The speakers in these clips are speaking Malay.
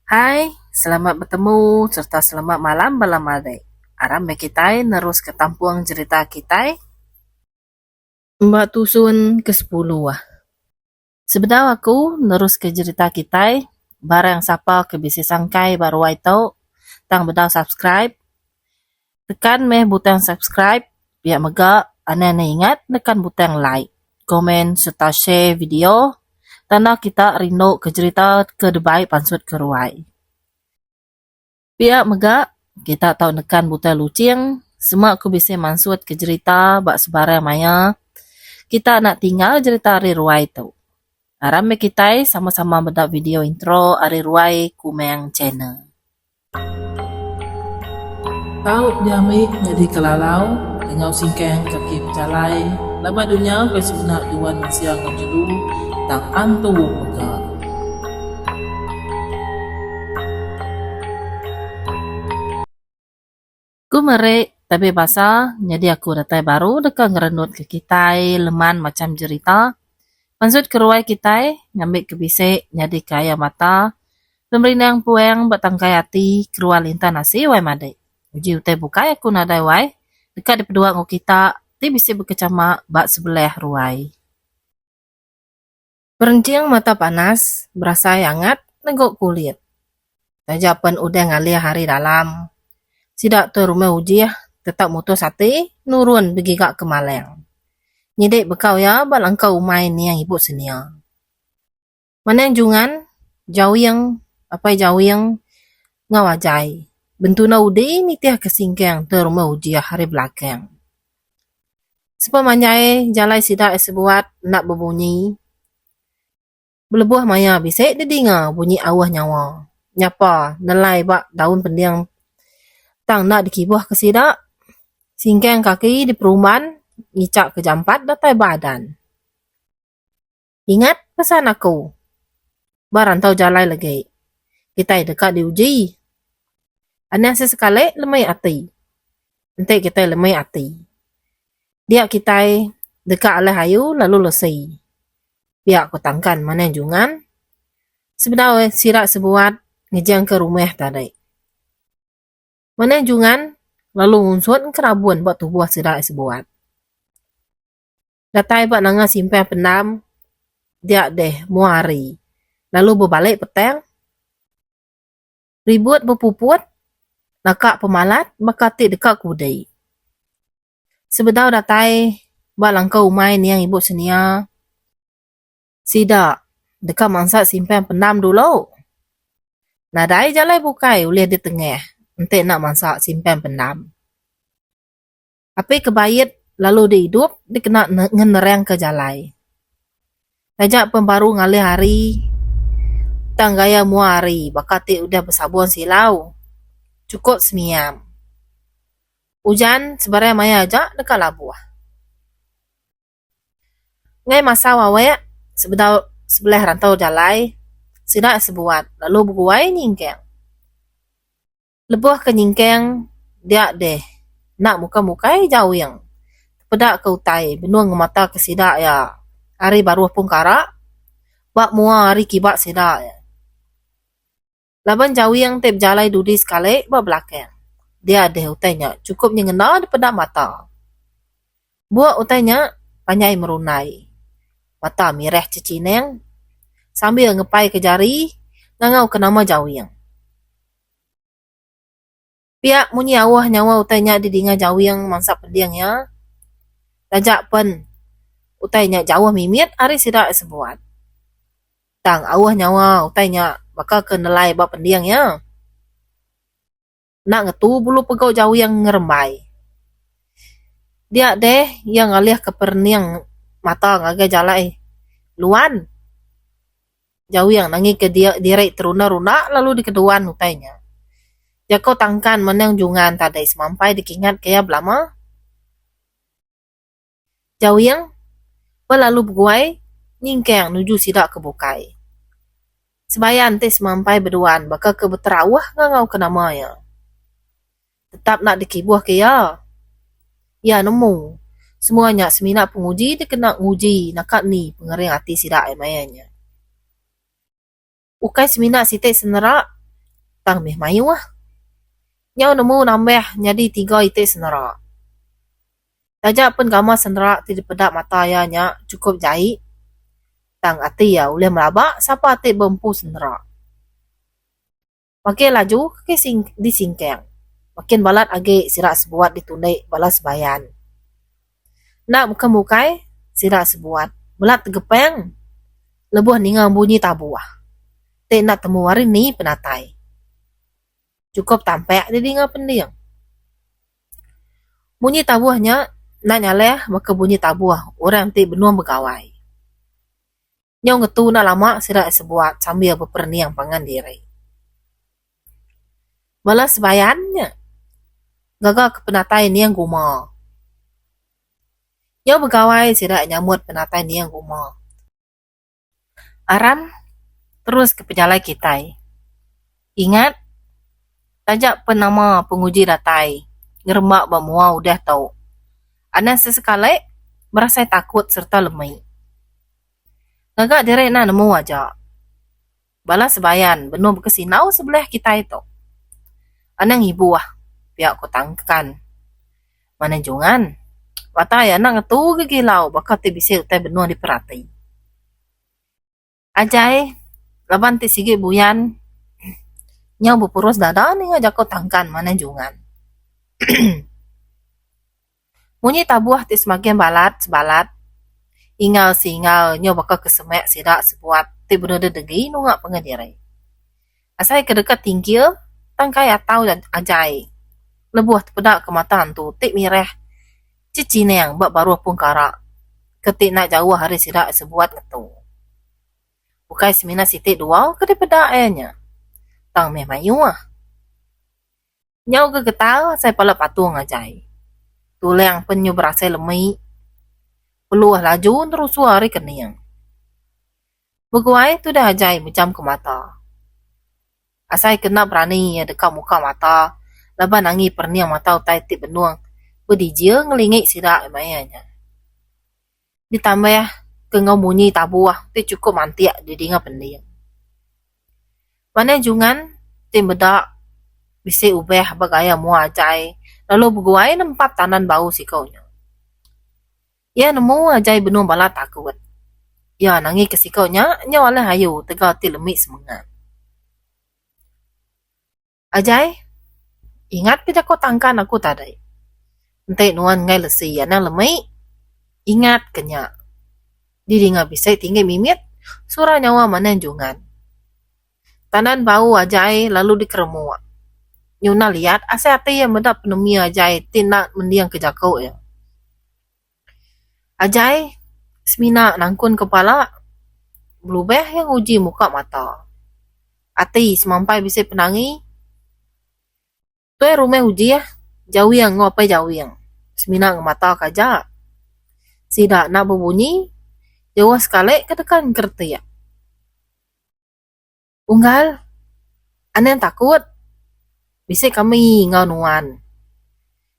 Hai, selamat bertemu serta selamat malam malam adek. Aram me kita nerus ke tampuang cerita kita. Mbak Tusun ke-10 wah. Sebenarnya aku nerus ke cerita kita. Barang siapa ke bisi sangkai baru itu tang bedal subscribe. Tekan meh butang subscribe biar mega aneh ingat tekan butang like, komen serta share video. Tanah kita rindu ke cerita ke debai pansut ke ruai. Pihak megak, kita tahu nekan buta lucing, semua aku bisa mansut ke cerita bak sebarang maya. Kita nak tinggal cerita Ari Ruai tu. Aram kita sama-sama bedak video intro Ari Ruai Kumeng channel. Tahu diamik jadi kelalau, dengan singkeng kaki pejalai, lama dunia ke sebenar duan siang ngejelu, tak antu megak. Ku merek tapi bahasa jadi aku datai baru dekat ngerenut ke kita leman macam cerita. Maksud keruai kita ngambil kebisik jadi kaya mata. Pemerinang puang batangkai hati keruai lintan nasi wai madai. Uji utai bukai aku nadai wai. Dekat di pedua ngau kita ti bisa berkecama bak sebelah ruai. Berencing mata panas, berasa hangat, negok kulit. Tajapan udah ngalir hari dalam. Sidak tu rumah uji tetap mutus hati, nurun begigak ke Maleng. Nyidek bekau ya, balangkau main ni yang ibu senia. Mana yang jungan, jauh yang, jauh yang ngawajai. Bentuna udi ni tiah kesingkang tu rumah uji hari belakang. Sepamanyai jalai sidak sebuat nak berbunyi. Belebuh maya bisik dia dengar bunyi awah nyawa. Nyapa, nelai bak daun pendiang tang nak dikibuh ke sidak. Singkang kaki di perumahan, ngicak ke jampat datai badan. Ingat pesan aku. Barantau jalai lagi. Kita dekat diuji. Aneh sesekali lemai hati. Nanti kita lemai hati. Dia kita dekat alih hayu lalu lesi. Biar aku tangkan mana jungan. Sebenarnya sirak sebuat ngejang ke rumah tadi. Mana jungan lalu unsur kerabuan buat tubuh sirak sebuat. Datai buat nanga simpan penam. Dia deh muari. Lalu berbalik petang. Ribut berpuput. Nakak pemalat bakati dekat kudai. Sebedau datai balangkau main yang ibu senia. Sidak dekat mangsa simpan penam dulu. Nadai jalai bukai ulih di tengah. Nanti nak mangsa simpan penam. Api kebayit lalu dihidup dikena ngenerang ke jalai. Tajak pembaru ngalih hari. Tanggaya muari bakati udah bersabuan silau. Cukup semiam. Hujan sebarang maya aja dekat labuah. Ngai masa wawek sebelah rantau jalai. Sidak sebuat lalu berguai nyingkeng. Lebuh ke nyingkeng dia deh. Nak muka-mukai jauh yang. Pedak ke utai benuang mata ke sidak ya. Hari baru pun karak. Bak mua hari kibak sidak ya. Laban jauh yang tep jalai dudi sekali bak belakang. Dia deh utainya cukup nyengena di pedak mata. Buat utainya panyai merunai. Mata mireh cecineng. Sambil ngepai ke jari. Ngangau ke nama jauh yang. Pihak munyi awah nyawa utainya didinga jauh yang mangsa pendiang ya. Tajak pen. Utainya jauh mimit hari sidak sebuat. Tang awah nyawa utainya bakal ke nelai bak pendiang ya. Nak ngetu bulu pegau jauh yang ngerembai. Dia deh yang ngalih ke perniang mata ngagai jalai. Luan. Jauh yang nangi ke direk teruna-runa lalu di keduan utainya. Jako tangkan menang jungan tadai semampai dikingat kaya belama. Jauh yang lalu berguai nyingkeng nuju sidak ke bukai. Sebayan teh semampai berduan bakal ke beterawah ngangau ke namanya. Tetap nak dikibuh kaya. Ya nemu. Semuanya seminat penguji dikena nguji nakak ni pengering hati sidak mayanya. Ukai seminat sitik senerak Tang meh mayu ah. Nyau nemu nambah jadi 3 itik senerak. Tajak pun gama senerak tidak pedak mata ayahnya cukup jahit. Tang ati ya boleh melabak siapa atik bempu senerak. Makin laju ke disingkang. Makin balat agak sirak sebuat ditunik balas bayan. Nak bukan-bukai sirak sebuat. Belat tegepeng. Lebuh ninga bunyi tabuah. Tek nak temu hari ni penatai. Cukup tampak di dengar pendiang. Bunyi tabuahnya nak nyaleh maka bunyi tabuah orang tek benuang bergawai. Nyong ngetu nak lama sirak sebuat sambil berperniang pangan diri. Balas bayannya. Gagal ke penatai ni yang guma. Nyong bergawai sirak nyamut penatai ni yang guma. Aram terus ke pejalai kita. Ingat tajak penama penguji datai. Ngeremak bamua udah tahu. Anak sesekali merasa takut serta lemai. Ngagak direk nak nemu aja. Balas sebayan benuh berkesinau sebelah kita itu. Anang ibu ah. Pihak ko tangkan. Mananjungan. Wata ya nak ngetu gegilau bakal tibisi utai benuh diperhati. Ajai. Laban ti sige buyan. Nyau berpurus dada ni ngajak ko tangkan mananjungan. Munyi tabuah ti semakin balat sebalat. Ingal singal nyo bakal kesemek sidak sebuat ti bener degi nungak pengedirai. Asai kedekat tingkil tangkai atau ajai. Lebuah terpedak ke mata hantu tik mireh. Cici neang bak baru pun karak. Ketik nak jauh hari sidak sebuat ngetu. Bukai semina sitik dua ke pedak ayahnya. Tang meh mayu ah. Nyau gegetal saya pala patung ajai. Tulang penyu berasa lemai. Peluah laju terus suari keniang. Beguai tu dah ajai macam ke mata. Asai kena berani ya dekat muka mata. Laban nangi perniang mata utai tip benuang. Berdijia ngelingik sidak emayanya. Ditambah kengau bunyi tabuah. Ti cukup mantiak di dengar pendiang. Mana jungan tim bedak. Bisa ubah bagaya mua ajai. Lalu beguai nempat tanan bau si kaunya. Ya nemu ajai benuh bala takut. Ya nangi ke si kaunya. Nyawa hayu tegal ti lemik semangat. Ajai. Ingat pijak ko tangkan aku tadi. Entai nuan ngai lesi anang lemik. Ingat kenya. Diri nga bisa tinggi mimit. Surah nyawa mananjungan. Tanan bau ajai lalu dikeremua. Nyuna lihat asai hati yang medap penemia ajai tindak mendiang ke jakau ya. Ajai semina nangkun kepala berubah yang uji muka mata. Ati semampai bisa penangi. Tuai rumah uji ya. Jauh yang ngopai jauh yang. Semina mata kaja. Sidak nak berbunyi. Jauh sekali ketekan kerti ya. Unggal. Anen takut. Bisa kami ngau nuan.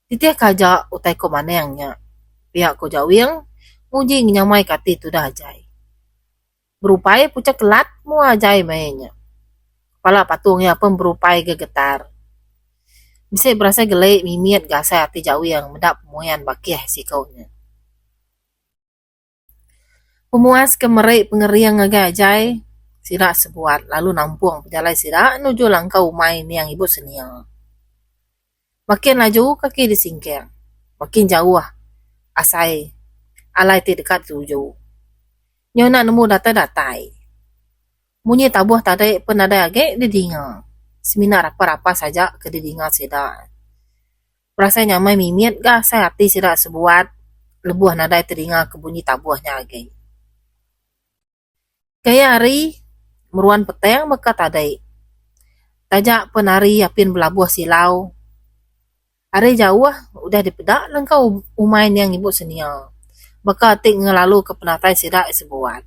Titia kaja utai ko manengnya. Pihak ko jauh yang uji nyamai kati tu dah ajai. Berupaya pucak kelat mu ajai mainnya. Kepala patungnya pun berupaya gegetar. Bisa berasa gelai mimiat gasai hati jauh yang medap pemuian bakih si kaunya. Pemuas kemerik pengeriang ngagak ajai. Sirak sebuat lalu nampung pejalai sirak nuju langkau umai ni yang ibu senia. Makin laju kaki disingkang. Makin jauh asai. Alai ti dekat tuju. Nyona nemu data-datai. Munyi tabuh tadi penada agak didinga. Seminar apa-apa saja ke didinga sidak. Perasa nyamai mimiat gak saya hati sidak sebuat. Lebuah nadai teringa ke bunyi tabuhnya agak. Kaya hari meruan petang maka tadai. Tajak penari yapin belabuh silau. Hari jauh udah dipedak langkau umain yang ibu senia. Baka atik ngelalu ke penatai sidak sebuat.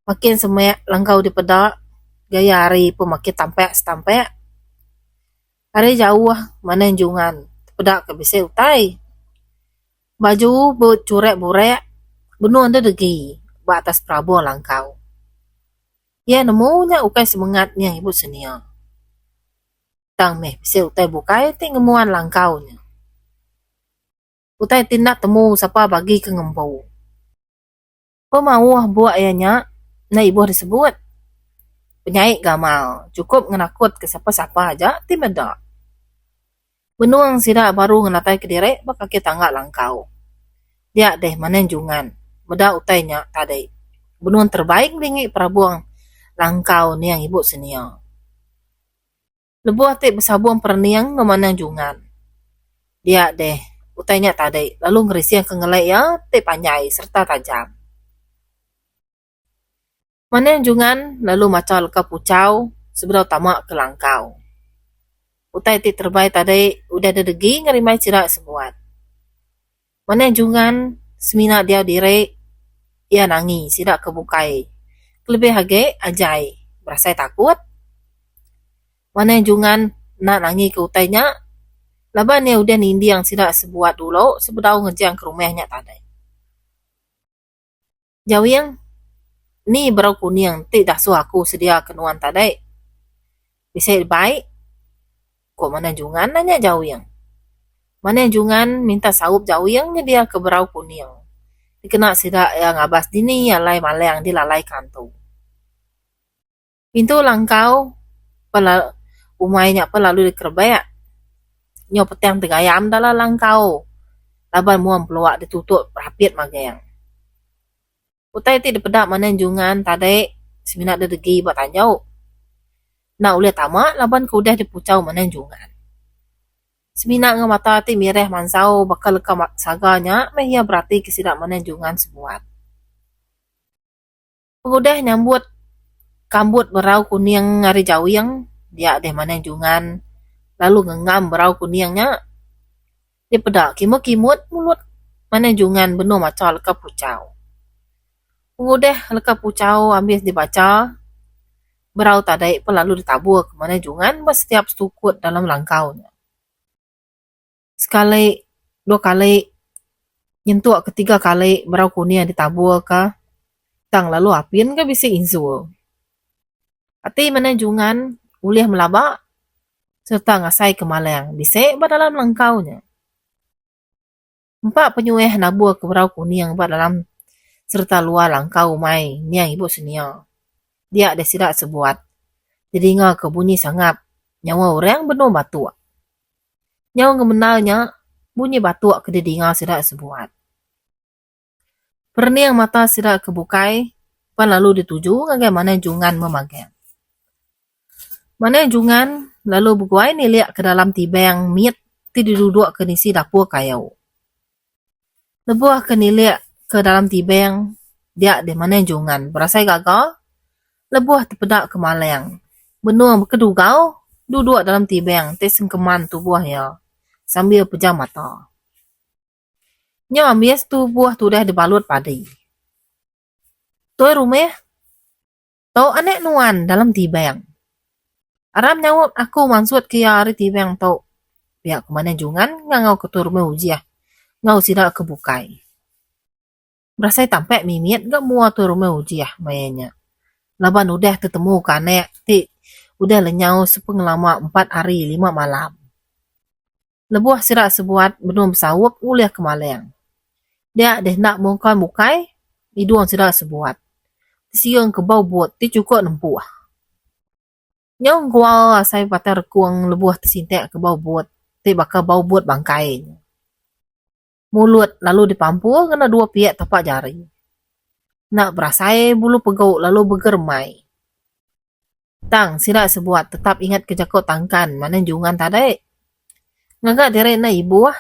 Makin semek langkau dipedak. Gaya hari pun makin tampak. Hari jauh mananjungan. Pedak ke bisa utai. Baju bercurek-burek. Benuh anda degi. Batas Prabu langkau. Ya nemunya ukai semangatnya ibu senia. Tang meh bisa utai bukai ti ngemuan langkaunya. Utai tindak temu siapa bagi ke ngembau. Pemau buat ayahnya na ibu disebut. Penyaik gamal, cukup ngenakut ke siapa-siapa aja ti meda. Benuang sida baru ngenatai ke direk baka kita nggak langkau. Dia deh manenjungan, meda utainya tadai. Benuang terbaik lingi prabuang langkau ni yang ibu senia. Lebuh ti besabuang perniang ngemanenjungan. Dia deh utainya tadai, lalu ngerisi yang kengelai ya ti panyai serta tajam. Manenjungan lalu macal ke pucau sebelum tamak ke langkau. Utai ti terbaik tadai udah dedegi ngerimai cirak sebuat. Manenjungan semina dia direk ia nangi sidak kebukai. Kelebih hage ajai berasa takut. Manenjungan nak nangi ke utainya. Laban ya udah nindi yang sidak sebuat dulu sebedau ngejang ke rumahnya tadai. Jauh yang ni berau kuning ti dah su aku sedia kenuan tadai. Bisa baik. Kok manenjungan nanya jauh yang. Manenjungan minta saup jauh yang dia ke berau kuning. Dikena sidak yang abas dini alai malai yang dilalai kantu. Pintu langkau umainya lalu dikerbaya. Nyo petang tegayam dalam langkau. Laban muam peluak ditutup rapit magayang. Utai ti dipedak manenjungan tadai seminat dedegi buat tanjau. Nak uliah tamak laban kudah dipucau manenjungan. Seminat ngamata ti mireh mansau bakal leka saganya mehia berarti kesidak manenjungan sebuat. Pengudah nyambut kambut berau kuning ngari jauh yang dia deh manenjungan. Lalu ngengam berau kuningnya. Dia pedak kimut-kimut mulut manenjungan benuh maca leka pucau. Pengudah leka pucau habis dibaca. Berau tadai pun lalu ditabur ke manenjungan setiap stukut dalam langkaunya. Sekali, dua kali, nyentuh ketiga kali berau kuning ditabur ke. Tang lalu apin ke bisa insul. Hati manenjungan uliah melabak serta ngasai ke malang bisa dalam langkaunya. Empat penyueh nabur ke berau kuning dalam serta luar langkau mai ni yang ibu senia. Dia ada sidak sebuat. Didengar ke bunyi sangap. Nyawa orang benuh batuk. Nyawa ngemenalnya bunyi batuk ke didengar sidak sebuat. Perniang mata sidak kebukai. Pan lalu dituju ngagai manenjungan memagang. Manenjungan lalu berguai ni liak ke dalam tibang miet ti diduduk ke nisi dapur kayau. Lebuah ke niliak ke dalam tibang dia di manenjungan berasa gagal. Lebuah terpedak ke malang. Benua berkedugau duduk dalam tibang ti sengkeman tubuhnya sambil pejam mata. Nyo ambias tubuh tu dah dibalut padi. Tuai rumah tau anek nuan dalam tibang. Aram nyawab aku maksud kia hari tibang tau. Pihak kemanenjungan ngau ketua rumah ujiah. Ngau sidak kebukai. Berasa tampek mimit gak mua tu rumah ujiah mayanya. Laban udah ketemu kanek ti udah lenyau sepengelama 4 hari 5 malam. Lebuah sirak sebuat benum sawup uliah ke malang. Dia deh nak mungkai mukai iduang sirak sebuat. Siang ke bau buat ti cukup nempuah. Nyong gua saya patar kuang lebuah tersintek ke bau buat ti bakal bau buat bangkai. Mulut lalu dipampur kena 2 pihak tapak jari. Nak berasai bulu pegau lalu bergermai. Tang sirak sebuat tetap ingat kejakut tangkan manenjungan tadai. Ngagak direk na ibu ah.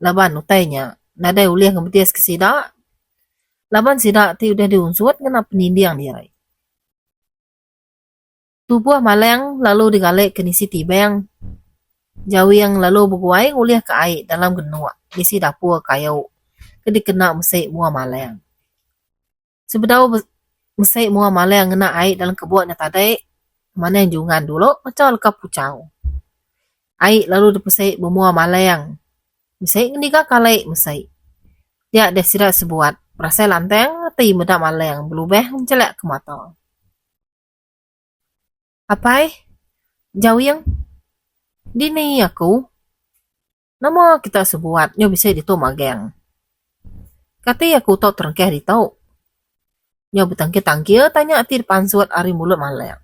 Laban utainya. Nadai uliah kemetias ke sidak. Laban sidak ti udah diunsut kena penindiang dirai. Tubuh malang lalu digalik ke nisi tibang. Jauh yang lalu berguai uliah ke air dalam genua. Nisi dapur kayau. Kedi kena mesik mua malang. Sebedau mesik mua malang kena air dalam kebuatnya tadai. Manenjungan dulu macam leka pucau. Air lalu dipesik bermua malang. Mesik ngendika kalai mesik. Dia ada sirat sebuat. Berasa lanteng ti medak malang. Berubah mencelak ke mata. Apai? Jauh yang? Dini aku, nama kita sebuat nyo bisa dito mageng. Kati aku tau terengkeh di tau. Nyo betangkir-tangkir tanya ati depan suat ari mulut malek.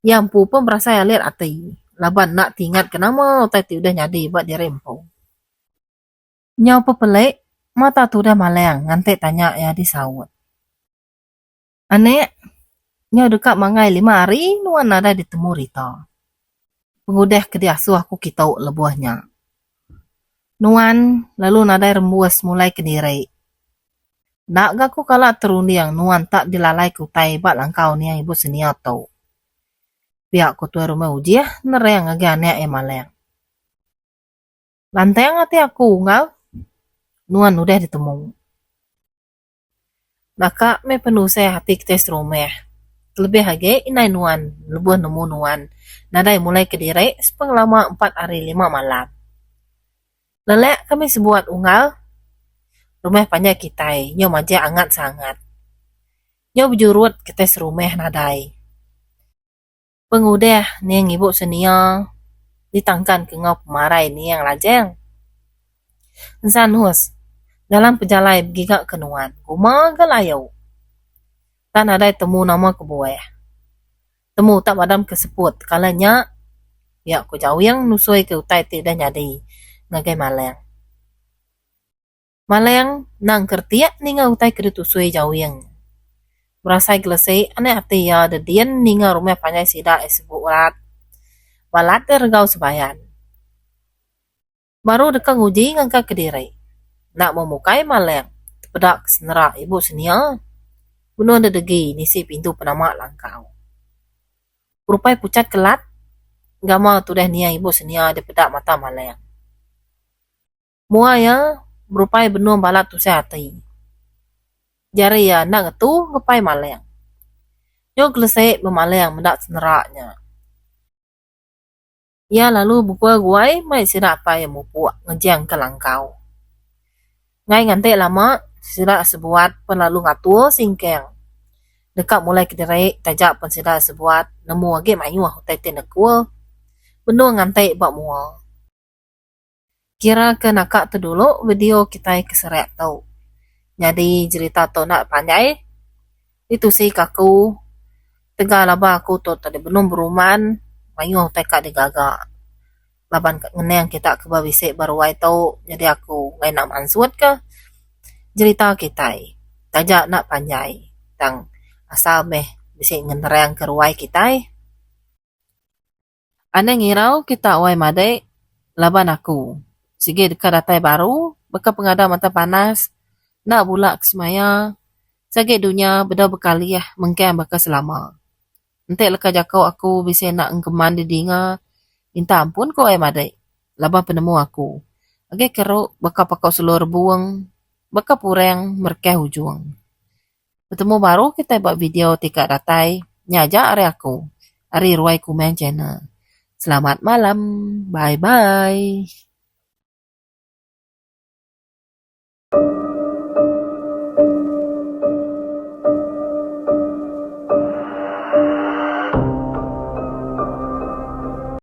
Yang pu pun berasa ya lihat ati. Laban nak tingat kenama utai ti udah nyadi buat dia rempo. Nyo pepelik, mata tu udah maleng ngantek tanya ya disawut. Anek, nyo dekat mangai 5 hari nuan nada ditemu Rita. Pengudeh ke dia asuh aku kitau lebuahnya. Nuan lalu nadai rembuas mulai ke diri. Nak gaku kala terundiang nuan tak dilalai kutai bak langkau ni yang ibu senia tau. Pihak kutua rumah ujiah nereng agi anek yang maleng. Lanteng hati aku ngau. Nuan udah ditemu. Maka me penuh saya hati kita rumah. Lebih lagi inai nuan lebuh nemu nuan. Nadai mulai ke diri sepeng lama 4 hari 5 malam. Lelek kami sebuat ungal. Rumah panjang kita, nyo maja angat sangat. Nyo berjurut kita serumah nadai. Pengudeh ni yang ibu senia ditangkan ke ngau pemarai ni yang lajeng. Ensan hus, dalam pejalai begigak kenuan, kuma galayau. Tak nadai temu nama kebuah. Temu tak madam keseput, kalanya ya ku jauh yang nusui ke utai tidak nyadi ngagai maleng. Maleng nang kertiak ninga utai kedutusui jauh yang. Berasai gelesai aneh hati ya dedian ninga rumah panjai sida esebut urat. Walat regau sebayan. Baru dekat nguji ngangka ke diri. Nak memukai maleng. Tepedak senerak ibu senia. Bunuh ada degi nisi pintu penama langkau. Rupai pucat kelat. Gama tudah nia ibu senia depedak mata maleng. Mua ya berupai benuh balat tu hati. Jari ya nak tu ngepai maleng. Yo gelesai memaleng mendak seneraknya. Ya lalu buku guai mai sira apa yang mupuak ngejang ke langkau. Ngai ngante lama sira sebuat penlalu ngatua singkeng. Dekat mulai ke derai tajak pun sira sebuat nemu age mayuah utai tenekua. Benuh ngante bak mua. Kira ke nakak tu dulu video kita keserek tau. Jadi cerita tu nak pandai. Itu sih kaku. Tega laba aku tu tadi benum beruman. Mayuh utai kak digagak. Laban ngeneng kita ke babisik baru wai tau. Jadi aku ngai nak mansuat ke. Cerita kita. Tajak nak panjai. Tang asal meh bisik ngenerang ke ruai kita. Ane ngirau kita wai madai. Laban aku. Sige dekat datai baru. Beka pengada mata panas. Nak bulak kesemaya. Sagi dunia beda bekaliah mengkem beka selama. Nanti leka jakau aku bisa nak engkeman di dinga. Minta ampun ko madai. Laba penemu aku. Age keruk baka pakau seluruh buang. Baka pureng merkeh ujung. Bertemu baru kita buat video tika datai. Nyaja ari aku. Ari ruai kumen channel. Selamat malam. Bye bye.